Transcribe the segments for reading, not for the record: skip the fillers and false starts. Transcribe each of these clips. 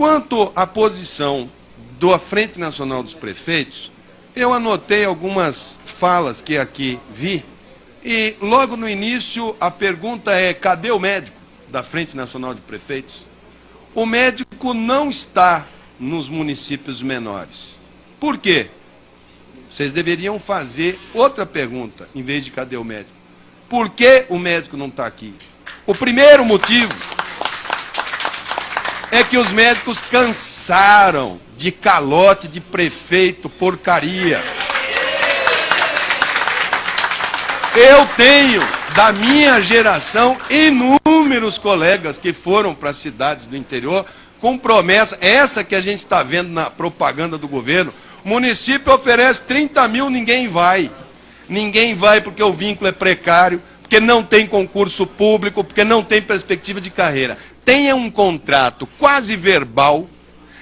Quanto à posição da Frente Nacional dos Prefeitos, eu anotei algumas falas que aqui vi, e logo no início a pergunta é: cadê o médico da Frente Nacional de Prefeitos? O médico não está nos municípios menores. Por quê? Vocês deveriam fazer outra pergunta, em vez de cadê o médico. Por que o médico não está aqui? O primeiro motivo é que os médicos cansaram de calote de prefeito, porcaria. Eu tenho, da minha geração, inúmeros colegas que foram para as cidades do interior com promessa, essa que a gente está vendo na propaganda do governo. O município oferece 30 mil, ninguém vai. Ninguém vai porque o vínculo é precário, porque não tem concurso público, porque não tem perspectiva de carreira. Tenha um contrato quase verbal,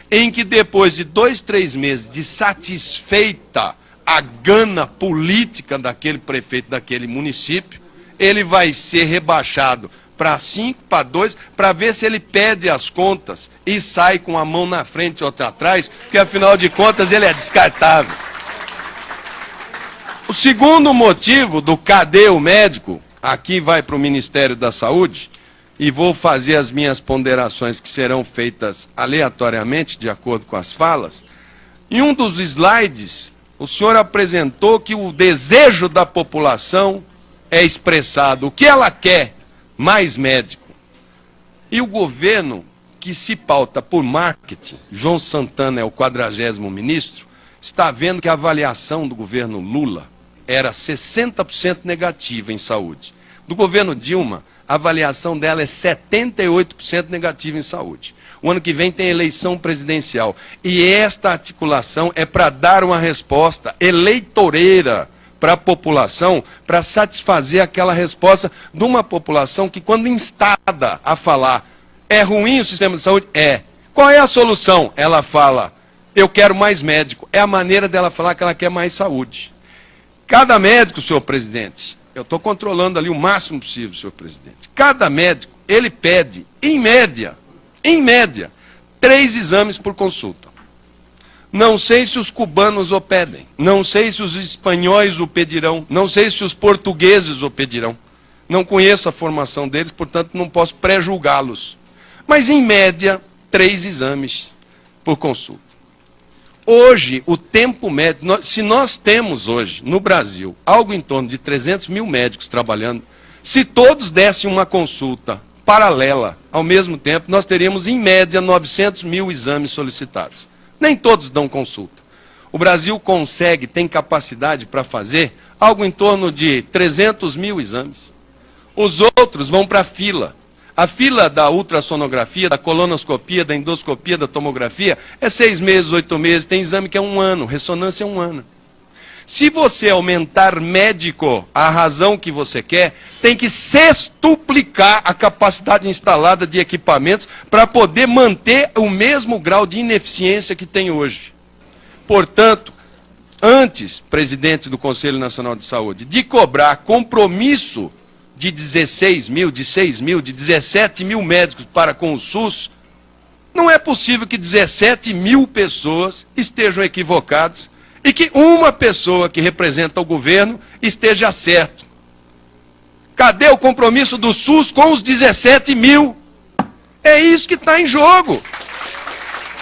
em que depois de 2, 3 meses de satisfeita a gana política daquele prefeito daquele município, ele vai ser rebaixado para 5, para 2, para ver se ele pede as contas e sai com a mão na frente e outra atrás, porque afinal de contas ele é descartável. O segundo motivo do cadê o médico, aqui vai para o Ministério da Saúde, e vou fazer as minhas ponderações que serão feitas aleatoriamente, de acordo com as falas. Em um dos slides, o senhor apresentou que o desejo da população é expressado. O que ela quer? Mais médico. E o governo, que se pauta por marketing, João Santana é o 40º ministro, está vendo que a avaliação do governo Lula era 60% negativa em saúde. Do governo Dilma, a avaliação dela é 78% negativa em saúde. O ano que vem tem eleição presidencial. E esta articulação é para dar uma resposta eleitoreira para a população, para satisfazer aquela resposta de uma população que, quando instada a falar, é ruim o sistema de saúde? É. Qual é a solução? Ela fala, eu quero mais médico. É a maneira dela falar que ela quer mais saúde. Cada médico, senhor presidente, eu estou controlando ali o máximo possível, senhor presidente. Cada médico, ele pede, em média, 3 exames por consulta. Não sei se os cubanos o pedem, não sei se os espanhóis o pedirão, não sei se os portugueses o pedirão. Não conheço a formação deles, portanto não posso pré-julgá-los. Mas, em média, 3 exames por consulta. Hoje, o tempo médio, se nós temos hoje, no Brasil, algo em torno de 300 mil médicos trabalhando, se todos dessem uma consulta paralela ao mesmo tempo, nós teríamos, em média, 900 mil exames solicitados. Nem todos dão consulta. O Brasil consegue, tem capacidade para fazer algo em torno de 300 mil exames. Os outros vão para a fila. A fila da ultrassonografia, da colonoscopia, da endoscopia, da tomografia, é 6 meses, 8 meses, tem exame que é 1 ano, ressonância é 1 ano. Se você aumentar médico a razão que você quer, tem que sextuplicar a capacidade instalada de equipamentos para poder manter o mesmo grau de ineficiência que tem hoje. Portanto, antes, presidente do Conselho Nacional de Saúde, de cobrar compromisso de 16 mil, de 6 mil, de 17 mil médicos para com o SUS, não é possível que 17 mil pessoas estejam equivocadas e que uma pessoa que representa o governo esteja certo. Cadê o compromisso do SUS com os 17 mil? É isso que está em jogo.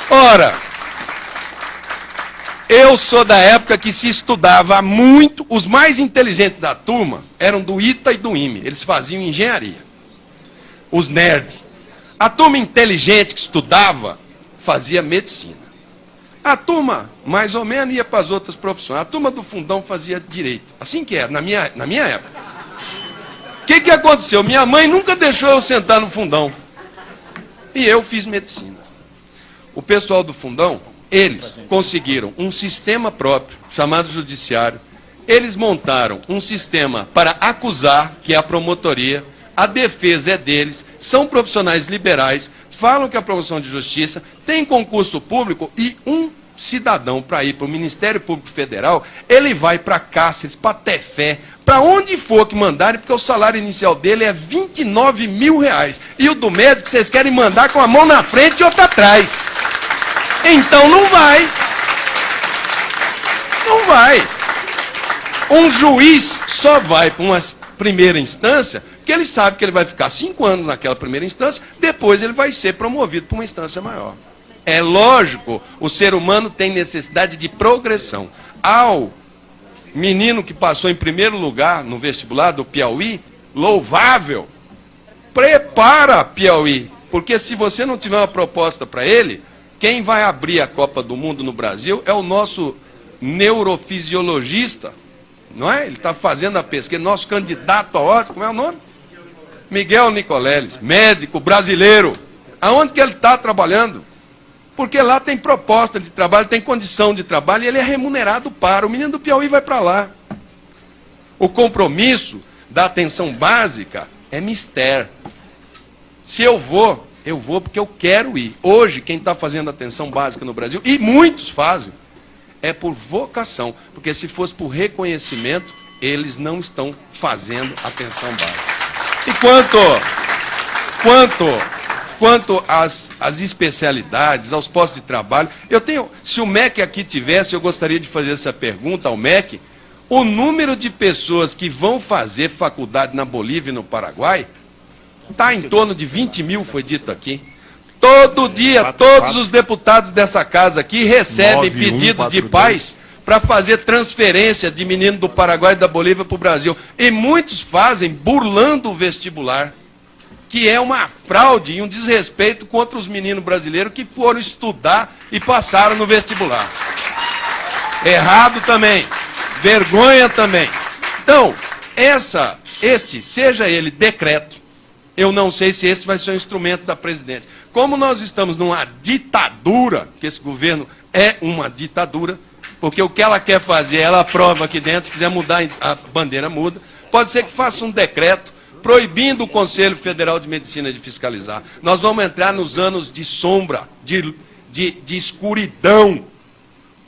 Ora, eu sou da época que se estudava muito, os mais inteligentes da turma eram do ITA e do IME, eles faziam engenharia. Os nerds. A turma inteligente que estudava fazia medicina. A turma, mais ou menos, ia para as outras profissões. A turma do fundão fazia direito. Assim que era, na minha época. O que aconteceu? Minha mãe nunca deixou eu sentar no fundão. E eu fiz medicina. O pessoal do fundão, eles conseguiram um sistema próprio, chamado judiciário. Eles montaram um sistema para acusar, que é a promotoria. A defesa é deles, são profissionais liberais, falam que a promoção de justiça tem concurso público e um cidadão para ir para o Ministério Público Federal, ele vai para Cáceres, para Tefé, para onde for que mandarem, porque o salário inicial dele é 29 mil reais. E o do médico vocês querem mandar com a mão na frente e outra atrás. Então não vai. Não vai. Um juiz só vai para uma primeira instância porque ele sabe que ele vai ficar 5 anos naquela primeira instância, depois ele vai ser promovido para uma instância maior. É lógico, o ser humano tem necessidade de progressão. Ao menino que passou em primeiro lugar no vestibular do Piauí, louvável, prepara Piauí, porque se você não tiver uma proposta para ele, quem vai abrir a Copa do Mundo no Brasil é o nosso neurofisiologista, não é? Ele está fazendo a pesquisa, nosso candidato a Oscar, como é o nome? Miguel Nicoleles, médico brasileiro. Aonde que ele está trabalhando? Porque lá tem proposta de trabalho, tem condição de trabalho e ele é remunerado para. O menino do Piauí vai para lá. O compromisso da atenção básica é mistério. Se eu vou porque eu quero ir. Hoje, quem está fazendo atenção básica no Brasil, e muitos fazem, é por vocação. Porque se fosse por reconhecimento, eles não estão fazendo atenção básica. E quanto às especialidades, aos postos de trabalho, se o MEC aqui tivesse, eu gostaria de fazer essa pergunta ao MEC, o número de pessoas que vão fazer faculdade na Bolívia e no Paraguai está em torno de 20 mil, foi dito aqui. Todo dia, todos os deputados dessa casa aqui recebem pedidos de pais para fazer transferência de menino do Paraguai e da Bolívia para o Brasil. E muitos fazem burlando o vestibular, que é uma fraude e um desrespeito contra os meninos brasileiros que foram estudar e passaram no vestibular. Errado também. Vergonha também. Então, seja ele decreto, eu não sei se esse vai ser o instrumento da presidente. Como nós estamos numa ditadura, que esse governo é uma ditadura, porque o que ela quer fazer, ela aprova aqui dentro, se quiser mudar a bandeira, muda. Pode ser que faça um decreto proibindo o Conselho Federal de Medicina de fiscalizar. Nós vamos entrar nos anos de sombra, de escuridão.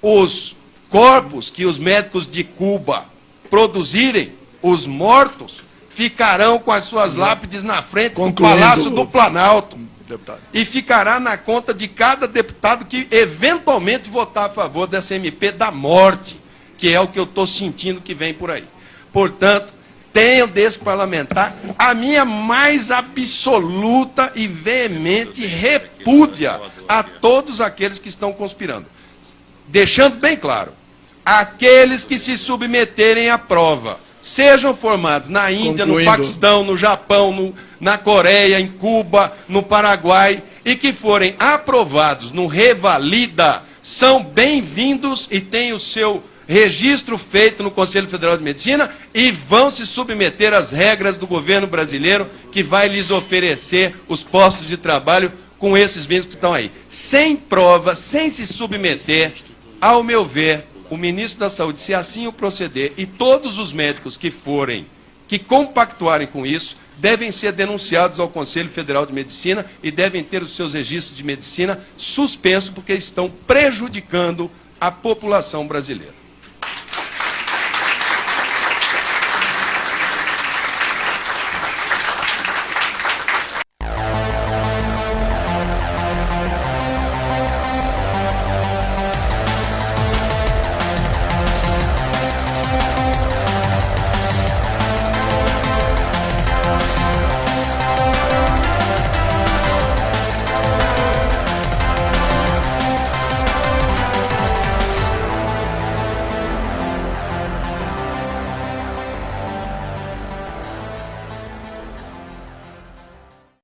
Os corpos que os médicos de Cuba produzirem, os mortos, ficarão com as suas lápides na frente do Palácio do Planalto. Deputado. E ficará na conta de cada deputado que eventualmente votar a favor dessa MP da morte, que é o que eu estou sentindo que vem por aí. Portanto, tenho desse parlamentar a minha mais absoluta e veemente repúdia a todos aqueles que estão conspirando. Deixando bem claro, aqueles que se submeterem à prova, sejam formados na Índia, no Paquistão, no Japão, na Coreia, em Cuba, no Paraguai, e que forem aprovados no Revalida, são bem-vindos e têm o seu registro feito no Conselho Federal de Medicina e vão se submeter às regras do governo brasileiro que vai lhes oferecer os postos de trabalho com esses meninos que estão aí. Sem prova, sem se submeter, ao meu ver, o ministro da Saúde, se assim o proceder, e todos os médicos que compactuarem com isso, devem ser denunciados ao Conselho Federal de Medicina e devem ter os seus registros de medicina suspensos porque estão prejudicando a população brasileira.